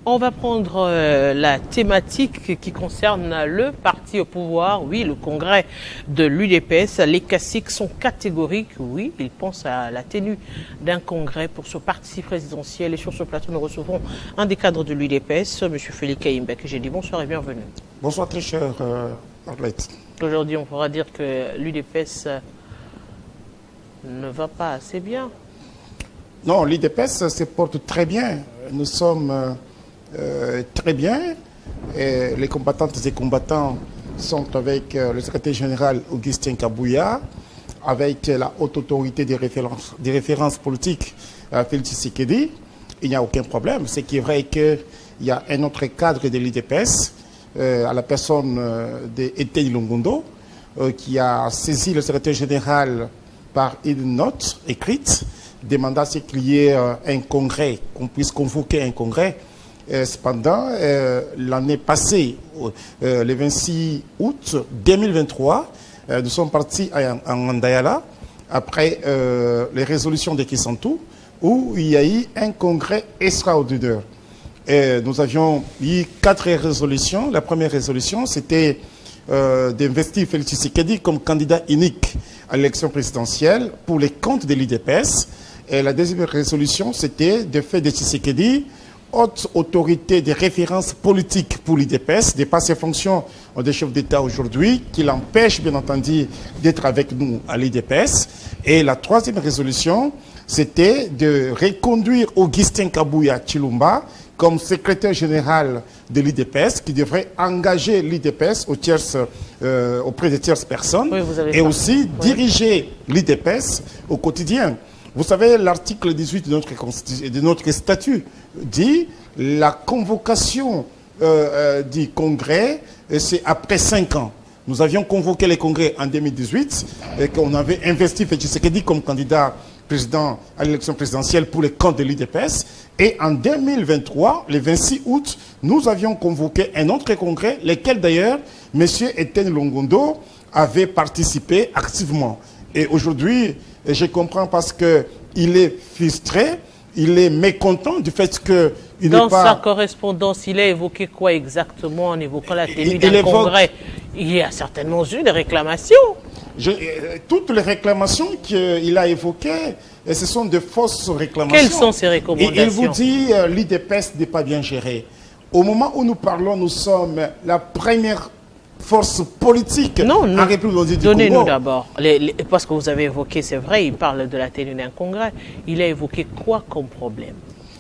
On va prendre la thématique qui concerne le parti au pouvoir, oui, le congrès de l'UDPS. Les caciques sont catégoriques, oui, ils pensent à la tenue d'un congrès pour ce parti présidentiel. Et sur ce plateau, nous recevons un des cadres de l'UDPS, M. Félix Kaïmbe, que j'ai dit bonsoir et bienvenue. Bonsoir très cher Arlette. Aujourd'hui, on pourra dire que l'UDPS ne va pas assez bien. Non, l'UDPS se porte très bien. Nous sommes très bien. Et les combattantes et combattants sont avec le secrétaire général Augustin Kabouya, avec la haute autorité des références politiques, Félix Tshisekedi. Il n'y a aucun problème. Ce qui est vrai qu'il y a un autre cadre de l'UDPS, à la personne d'Étienne Longondo, qui a saisi le secrétaire général par une note écrite, demandant à ce qu'il y ait un congrès, qu'on puisse convoquer un congrès. Cependant, l'année passée, le 26 août 2023, nous sommes partis en Mandayala, après les résolutions de Kisantou, où il y a eu un congrès extraordinaire. Nous avions eu 4 résolutions. La première résolution, c'était d'investir Félix Tshisekedi comme candidat unique à l'élection présidentielle pour les comptes de l'UDPS. Et la deuxième résolution, c'était de faire de Tshisekedi haute autorité de référence politique pour l'UDPS, de pas ses fonctions de chef d'État aujourd'hui, qui l'empêche bien entendu d'être avec nous à l'UDPS. Et la troisième résolution, c'était de reconduire Augustin Kabouya Chilumba comme secrétaire général de l'UDPS, qui devrait engager l'UDPS auprès de tierces personnes, oui, et aussi diriger l'UDPS au quotidien. Vous savez, l'article 18 de notre statut dit la convocation du congrès, c'est après 5 ans. Nous avions convoqué les congrès en 2018 et qu'on avait investi Félix Tshisekedi comme candidat président à l'élection présidentielle pour les comptes de l'UDPS. Et en 2023, le 26 août, nous avions convoqué un autre congrès, lequel d'ailleurs, M. Étienne Longondo avait participé activement. Et aujourd'hui, je comprends parce qu'il est frustré, il est mécontent du fait que... Dans sa correspondance, il a évoqué quoi exactement en évoquant la tenue d'un congrès? Il y a certainement eu des réclamations. Toutes les réclamations qu'il a évoquées, ce sont de fausses réclamations. Quelles sont ces recommandations? Il vous dit l'UDPS n'est pas bien géré. Au moment où nous parlons, nous sommes la première force politique en République démocratique du Congo. Donnez-nous d'abord, parce que vous avez évoqué, c'est vrai, il parle de la tenue d'un congrès. Il a évoqué quoi comme problème?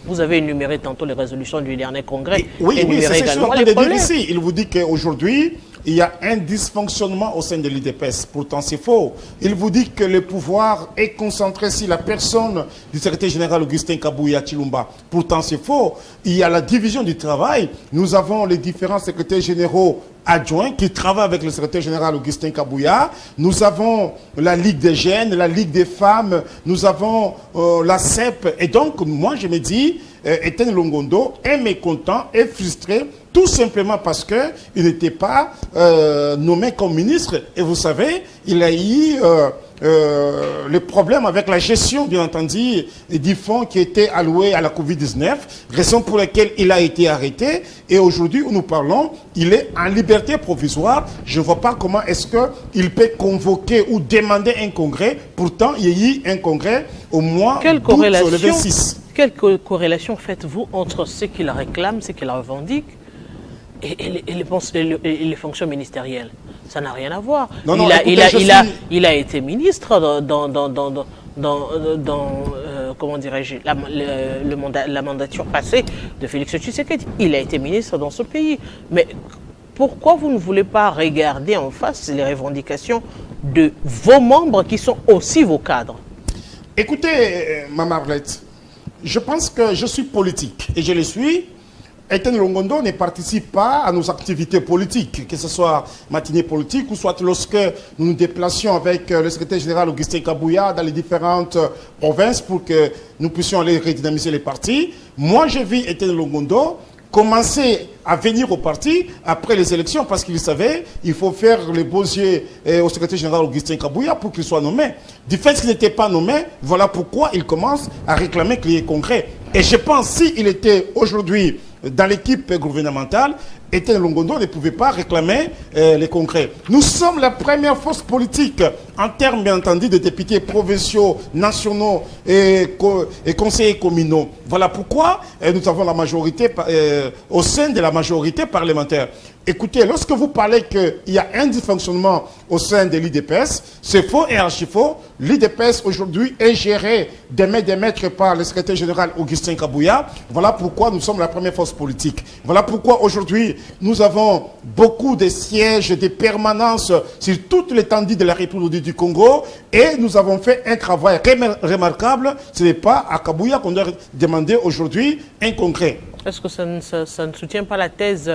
Vous avez énuméré tantôt les résolutions du dernier congrès. Oui, c'est également les problèmes. Ici. Il vous dit qu'aujourd'hui, il y a un dysfonctionnement au sein de l'UDPS. Pourtant, c'est faux. Il vous dit que le pouvoir est concentré sur la personne du secrétaire général Augustin Kabouya Chilumba. Pourtant, c'est faux. Il y a la division du travail. Nous avons les différents secrétaires généraux adjoints qui travaillent avec le secrétaire général Augustin Kabouya. Nous avons la Ligue des jeunes, la Ligue des femmes, nous avons la CEP. Et donc, moi, je me dis, Étienne Longondo est mécontent, est frustré, tout simplement parce qu'il n'était pas nommé comme ministre. Et vous savez, il a eu le problème avec la gestion, bien entendu, du fonds qui était alloué à la Covid-19, raison pour laquelle il a été arrêté. Et aujourd'hui, où nous parlons, il est en liberté provisoire. Je ne vois pas comment est-ce qu'il peut convoquer ou demander un congrès. Pourtant, il y a eu un congrès au mois d'août, le 26. Quelle corrélation faites-vous entre ce qu'il réclame, ce qu'il revendique et les fonctions ministérielles? Ça n'a rien à voir. Il a été ministre comment dirais-je, la mandature passée de Félix Tshisekedi. Il a été ministre dans ce pays. Mais pourquoi vous ne voulez pas regarder en face les revendications de vos membres qui sont aussi vos cadres? Écoutez, Mme Arlette, je pense que je suis politique et je le suis. Étienne Longondo ne participe pas à nos activités politiques, que ce soit matinée politique ou soit lorsque nous nous déplacions avec le secrétaire général Augustin Kabouya dans les différentes provinces pour que nous puissions aller redynamiser les partis. Moi, j'ai vu Étienne Longondo commencer à venir au parti après les élections parce qu'il savait qu'il faut faire les beaux yeux au secrétaire général Augustin Kabouya pour qu'il soit nommé. Du fait qu'il n'était pas nommé, voilà pourquoi il commence à réclamer qu'il y ait congrès. Et je pense s'il était aujourd'hui dans l'équipe gouvernementale, Étienne Longondo ne pouvait pas réclamer les congrès. Nous sommes la première force politique en termes, bien entendu, de députés provinciaux, nationaux et conseillers communaux. Voilà pourquoi nous avons la majorité au sein de la majorité parlementaire. Écoutez, lorsque vous parlez qu'il y a un dysfonctionnement au sein de l'IDPS, c'est faux et archi-faux. L'IDPS aujourd'hui est géré des maîtres par le secrétaire général Augustin Kabouya. Voilà pourquoi nous sommes la première force politique. Voilà pourquoi aujourd'hui nous avons beaucoup de sièges, de permanences sur toute l'étendue de la République du Congo et nous avons fait un travail remarquable. Ce n'est pas à Kabouya qu'on doit demander aujourd'hui un congrès. Est-ce que ça ne soutient pas la thèse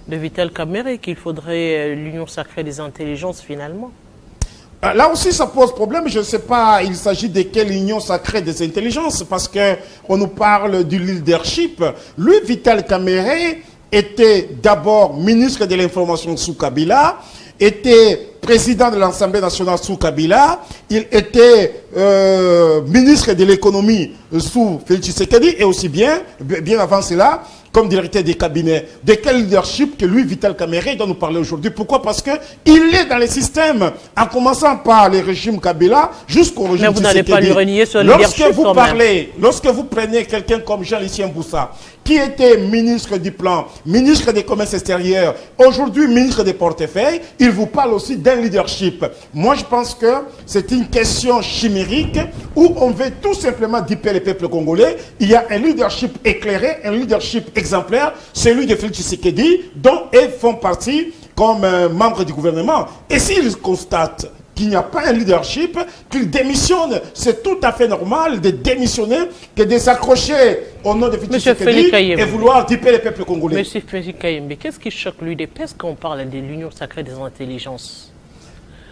de Vital Kamerhe qu'il faudrait l'union sacrée des intelligences finalement? Là aussi, ça pose problème. Je ne sais pas, il s'agit de quelle union sacrée des intelligences parce qu'on nous parle du leadership. Lui, Vital Kamerhe, était d'abord ministre de l'information sous Kabila, était président de l'Assemblée nationale sous Kabila, il était ministre de l'économie sous Félix Tshisekedi et aussi bien avant cela, comme directeur des cabinets. De quel leadership que lui, Vital Kamerhe, doit nous parler aujourd'hui? Pourquoi? Parce qu'il est dans les systèmes, en commençant par le régime Kabila jusqu'au régime Tshisekedi. Mais vous n'allez pas lui renier ce leadership lorsque vous prenez quelqu'un comme Jean-Lucien Boussa, qui était ministre du Plan, ministre des Commerces extérieurs, aujourd'hui ministre des Portefeuilles, il vous parle aussi d'un leadership. Moi, je pense que c'est une question chimérique où on veut tout simplement diper le peuple congolais. Il y a un leadership éclairé, un leadership exemplaire, celui de Félix Tshisekedi, dont ils font partie comme membres du gouvernement. Et s'ils constatent qu'il n'y a pas un leadership, qu'il démissionne, c'est tout à fait normal de démissionner, que de s'accrocher au nom de Félix Tshisekedi et vouloir diper le peuple congolais. Monsieur Félix Kayembe, qu'est-ce qui choque l'UDPS quand on parle de l'union sacrée des intelligences?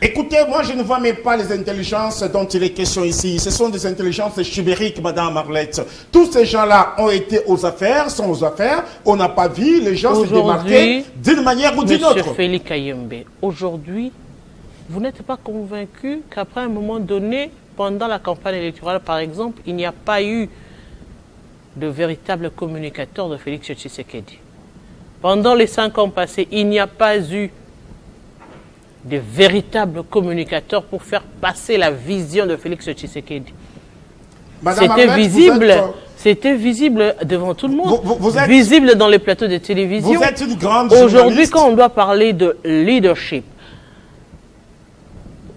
Écoutez, moi je ne vois même pas les intelligences dont il est question ici. Ce sont des intelligences chimériques, Madame Arlette. Tous ces gens-là ont été aux affaires, sont aux affaires. On n'a pas vu les gens se démarquer d'une manière ou d'une autre. Monsieur Félix Kayembe, aujourd'hui, vous n'êtes pas convaincu qu'après un moment donné, pendant la campagne électorale par exemple, il n'y a pas eu de véritable communicateur de Félix Tshisekedi? Pendant les 5 ans passés, il n'y a pas eu de véritables communicateurs pour faire passer la vision de Félix Tshisekedi. C'était visible devant tout le monde, vous êtes visible dans les plateaux de télévision. Vous êtes une grande Aujourd'hui, quand on doit parler de leadership,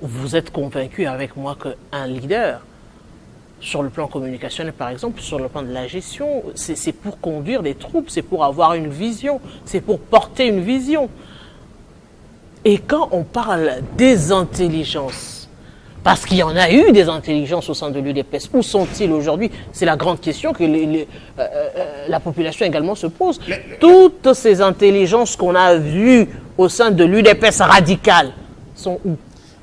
vous êtes convaincu avec moi qu'un leader, sur le plan communicationnel par exemple, sur le plan de la gestion, c'est pour conduire des troupes, c'est pour avoir une vision, c'est pour porter une vision. Et quand on parle des intelligences, parce qu'il y en a eu des intelligences au sein de l'UDPS, où sont-ils aujourd'hui? C'est la grande question que la population également se pose. Toutes ces intelligences qu'on a vues au sein de l'UDPS radicale sont où?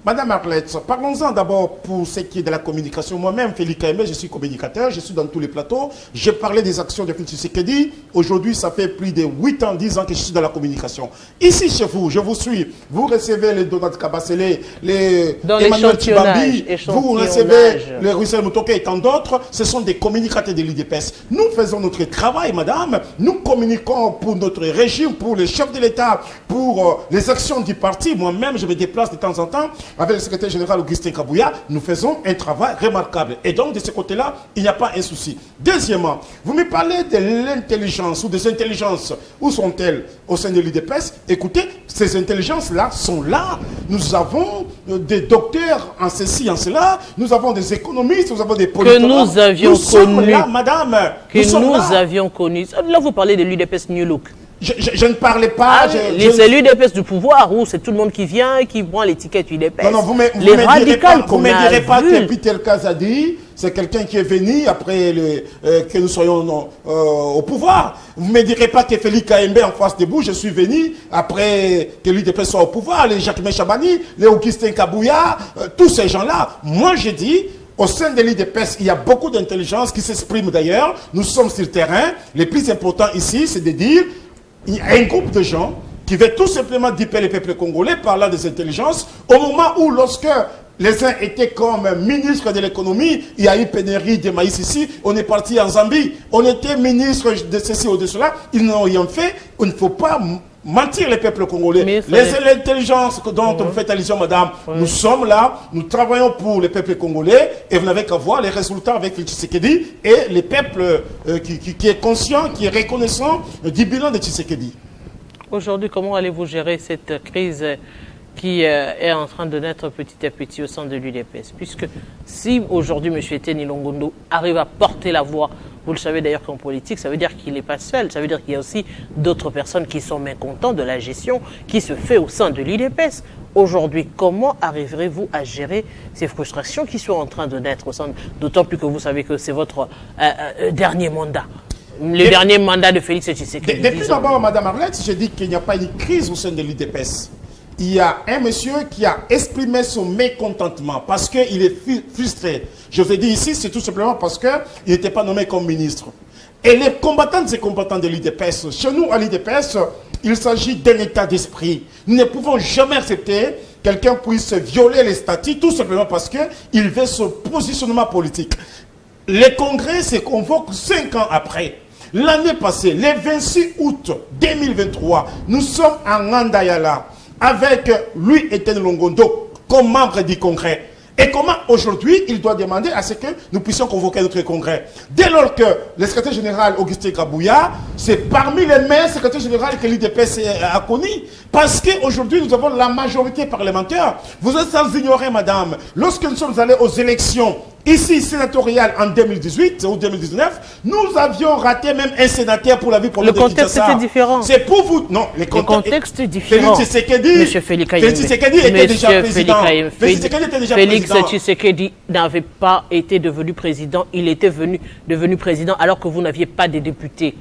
Madame Arlette, parlons-en d'abord pour ce qui est de la communication. Moi-même, Félix Kayembe, je suis communicateur, je suis dans tous les plateaux. J'ai parlé des actions de Félix Tshisekedi. Aujourd'hui, ça fait plus de 8 ans, 10 ans que je suis dans la communication. Ici, chez vous, je vous suis. Vous recevez les Donald Kabasele, les Emmanuel Tibambi, vous recevez les Russell Mutoke et tant d'autres. Ce sont des communicateurs de l'IDPS. Nous faisons notre travail, madame. Nous communiquons pour notre régime, pour les chefs de l'État, pour les actions du parti. Moi-même, je me déplace de temps en temps avec le secrétaire général Augustin Kabouya, nous faisons un travail remarquable. Et donc, de ce côté-là, il n'y a pas un souci. Deuxièmement, vous me parlez de l'intelligence ou des intelligences. Où sont-elles au sein de l'IDPS? Écoutez, ces intelligences-là sont là. Nous avons des docteurs en ceci, en cela. Nous avons des économistes, nous avons des politologues. Que nous avions connus. Là, madame. Que nous avions connus. Là, vous parlez de l'UDPS New Look. Je ne parlais pas... c'est l'UDPS du pouvoir où c'est tout le monde qui vient et qui prend l'étiquette UDPS. Non, vous les radicales vous ne me direz pas que Peter Kazadi, c'est quelqu'un qui est venu après que nous soyons au pouvoir. Vous ne me direz pas que Félix Kayembe en face de vous, je suis venu après que l'UDPS soit au pouvoir, les Jacques Chabani, les Augustin Kabouya, tous ces gens-là. Moi, je dis... Au sein de l'IDPS, il y a beaucoup d'intelligence qui s'exprime d'ailleurs. Nous sommes sur le terrain. Le plus important ici, c'est de dire il y a un groupe de gens qui veut tout simplement diper le peuple congolais par là des intelligences. Au moment où, lorsque Les uns étaient comme ministre de l'économie, il y a eu pénurie de maïs ici, on est parti en Zambie, on était ministre de ceci ou de cela, ils n'ont rien fait, il ne faut pas mentir les peuples congolais. L'intelligence dont vous faites allusion, madame, nous sommes là, nous travaillons pour les peuples congolais et vous n'avez qu'à voir les résultats avec le Tshisekedi et les peuples qui est conscient, qui est reconnaissant du bilan de Tshisekedi. Aujourd'hui, comment allez-vous gérer cette crise qui est en train de naître petit à petit au sein de l'UDPS? Puisque si aujourd'hui M. Etienne Longondo arrive à porter la voix, vous le savez d'ailleurs qu'en politique, ça veut dire qu'il n'est pas seul, ça veut dire qu'il y a aussi d'autres personnes qui sont mécontentes de la gestion qui se fait au sein de l'UDPS. Aujourd'hui, comment arriverez-vous à gérer ces frustrations qui sont en train de naître au sein, d'autant plus que vous savez que c'est votre dernier mandat? Le dernier mandat de Félix Tshisekedi. Depuis d'abord, Mme Arlette, j'ai dit qu'il n'y a pas une crise au sein de l'UDPS. Il y a un monsieur qui a exprimé son mécontentement parce qu'il est frustré. Je vous ai dit ici, c'est tout simplement parce qu'il n'était pas nommé comme ministre. Et les combattantes et combattants de l'UDPS, chez nous à l'UDPS, il s'agit d'un état d'esprit. Nous ne pouvons jamais accepter quelqu'un puisse violer les statuts tout simplement parce qu'il veut son positionnement politique. Les congrès se convoquent 5 ans après. L'année passée, le 26 août 2023, nous sommes en Andayala avec lui, Etienne Longondo, comme membre du congrès. Et comment aujourd'hui, il doit demander à ce que nous puissions convoquer notre congrès. Dès lors que le secrétaire général Augustin Kabouya, c'est parmi les meilleurs secrétaires généraux que l'UDPS a connu. Parce qu'aujourd'hui, nous avons la majorité parlementaire. Vous êtes sans ignorer, madame, lorsque nous sommes allés aux élections ici, sénatoriales en 2018 ou 2019, nous avions raté même un sénateur pour la vie pour le contexte était différent. C'est pour vous. Non, le contexte est différent. Félix Tshisekedi était déjà président. Félix Tshisekedi n'avait pas été devenu président. Il était devenu président alors que vous n'aviez pas de députés.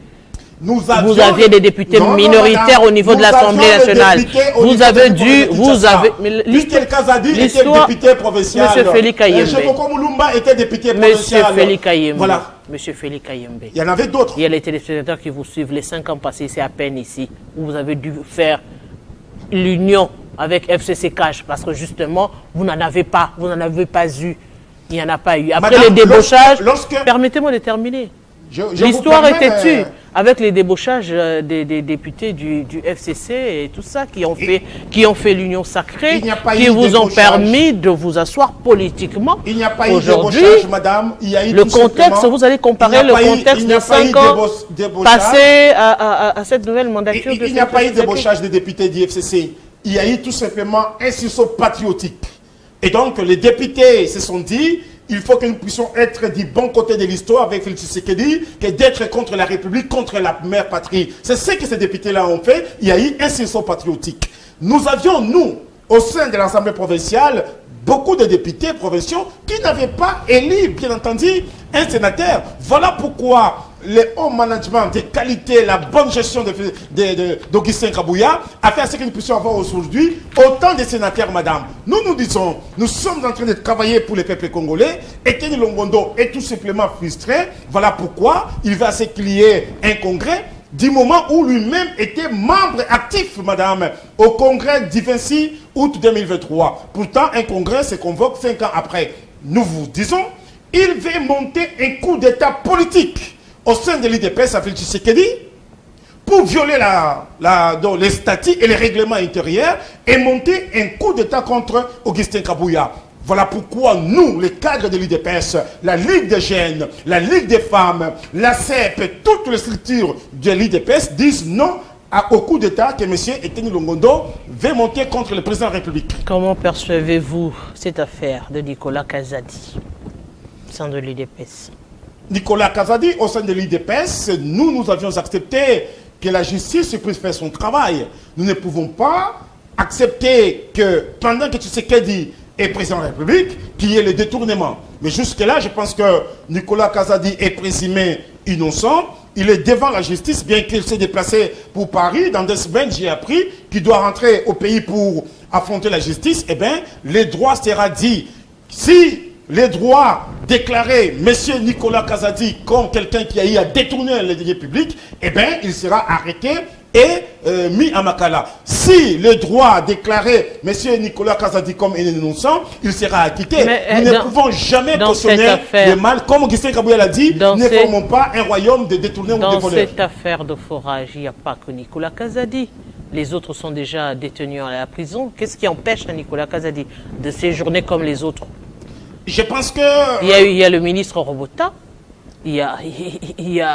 Vous aviez des députés minoritaires au niveau de l'Assemblée nationale. Vous avez dû, vous avez... Michel Kazadi était député provincial. Monsieur Félix Kayembe. Mulumba était député provincial. Monsieur Félix Kayembe. Voilà. Monsieur Félix Kayembe. Il y en avait d'autres. Il y a les téléspectateurs qui vous suivent. Les 5 ans passés, c'est à peine ici, où vous avez dû faire l'union avec FCC Cash, parce que justement, vous n'en avez pas eu. Il n'y en a pas eu. Après les débauchages, permettez-moi de terminer. L'histoire était tue avec les débauchages des députés du FCC et tout ça qui ont fait l'union sacrée, qui vous ont permis de vous asseoir politiquement. Il n'y a pas eu de débauchage, madame. Il y a eu le contexte, vous allez comparer le contexte de 5 ans passés à cette nouvelle mandature. Il n'y a pas eu de débauchage des députés du FCC. Il y a eu tout simplement un sursaut patriotique. Et donc les députés se sont dit, il faut que nous puissions être du bon côté de l'histoire avec Félix Tshisekedi, que d'être contre la République, contre la mère patrie. C'est ce que ces députés-là ont fait. Il y a eu un sursaut patriotique. Nous avions, nous, au sein de l'Assemblée provinciale, beaucoup de députés provinciaux qui n'avaient pas élu, bien entendu, un sénateur. Voilà pourquoi le haut management des qualités, la bonne gestion d'Augustin Kabouya a fait à ce que nous puissions avoir aujourd'hui autant de sénateurs, madame. Nous disons, nous sommes en train de travailler pour les peuples congolais. Etienne Longondo est tout simplement frustré. Voilà pourquoi il va se qu'il y ait un congrès du moment où lui-même était membre actif, madame, au congrès du 26 août 2023. Pourtant, un congrès se convoque 5 ans après. Nous vous disons, il veut monter un coup d'état politique au sein de l'UDPS avec Tshisekedi pour violer les statuts et les règlements intérieurs et monter un coup d'état contre Augustin Kabouya. Voilà pourquoi nous, les cadres de l'UDPS, la Ligue des jeunes, la Ligue des femmes, la CEP, toutes les structures de l'UDPS disent non au coup d'état que M. Etienne Longondo veut monter contre le président de la République. Comment percevez-vous cette affaire de Nicolas Kazadi au sein de l'UDPS? Nicolas Kazadi, au sein de l'UDPS, nous avions accepté que la justice puisse faire son travail. Nous ne pouvons pas accepter que pendant que Tshisekedi est président de la République, qu'il y ait le détournement. Mais jusque-là, je pense que Nicolas Kazadi est présumé innocent. Il est devant la justice, bien qu'il s'est déplacé pour Paris. Dans 2 semaines, j'ai appris qu'il doit rentrer au pays pour affronter la justice. Eh bien, les droits sera dit. Si les droits déclarés M. Nicolas Kazadi comme quelqu'un qui a eu à détourner les deniers publics, eh bien, il sera arrêté est mis à Makala. Si le droit a déclaré M. Nicolas Kazadi comme innocent, il sera acquitté. Nous ne pouvons jamais cautionner le mal. Comme Augustin Kabouya l'a dit, ne formons pas un royaume de détournés ou de voleurs. Dans cette affaire de forage, il n'y a pas que Nicolas Kazadi. Les autres sont déjà détenus à la prison. Qu'est-ce qui empêche Nicolas Kazadi de séjourner comme les autres? Je pense que... Il y a le ministre Robota. Il y a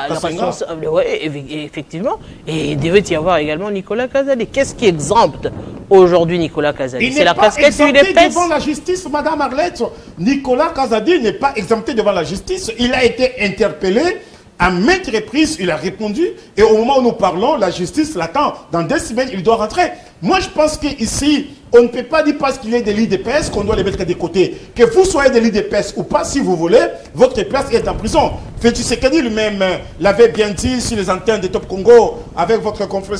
le responsable, ouais, effectivement, et il devait y avoir également Nicolas Kazadi. Qu'est-ce qui exempte aujourd'hui Nicolas Kazadi? C'est la casquette du UDPS. Devant la justice, Madame Arlette. Nicolas Kazadi n'est pas exempté devant la justice. Il a été interpellé à maintes reprises, il a répondu, et au moment où nous parlons, la justice l'attend. Dans 2 semaines, il doit rentrer. Moi, je pense qu'ici, on ne peut pas dire parce qu'il est de l'IDPS qu'on doit les mettre de côté. Que vous soyez de l'IDPS ou pas, si vous voulez, votre place est en prison. Félix Tshisekedi lui-même l'avait bien dit sur les antennes de Top Congo avec votre confrère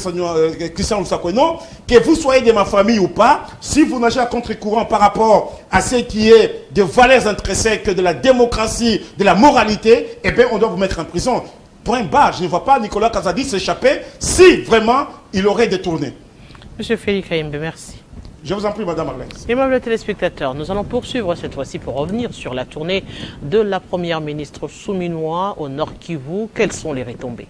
Christian Lusakweno, que vous soyez de ma famille ou pas, si vous nagez à contre-courant par rapport à ce qui est de valeurs intrinsèques, de la démocratie, de la moralité, eh bien, on doit vous mettre en prison. Point barre. Je ne vois pas Nicolas Kazadi s'échapper si vraiment il aurait détourné. Monsieur Félix Kayembe, merci. Je vous en prie, Madame Arlette. Aimables téléspectateurs, nous allons poursuivre cette fois-ci pour revenir sur la tournée de la première ministre souminoise au Nord Kivu. Quelles sont les retombées?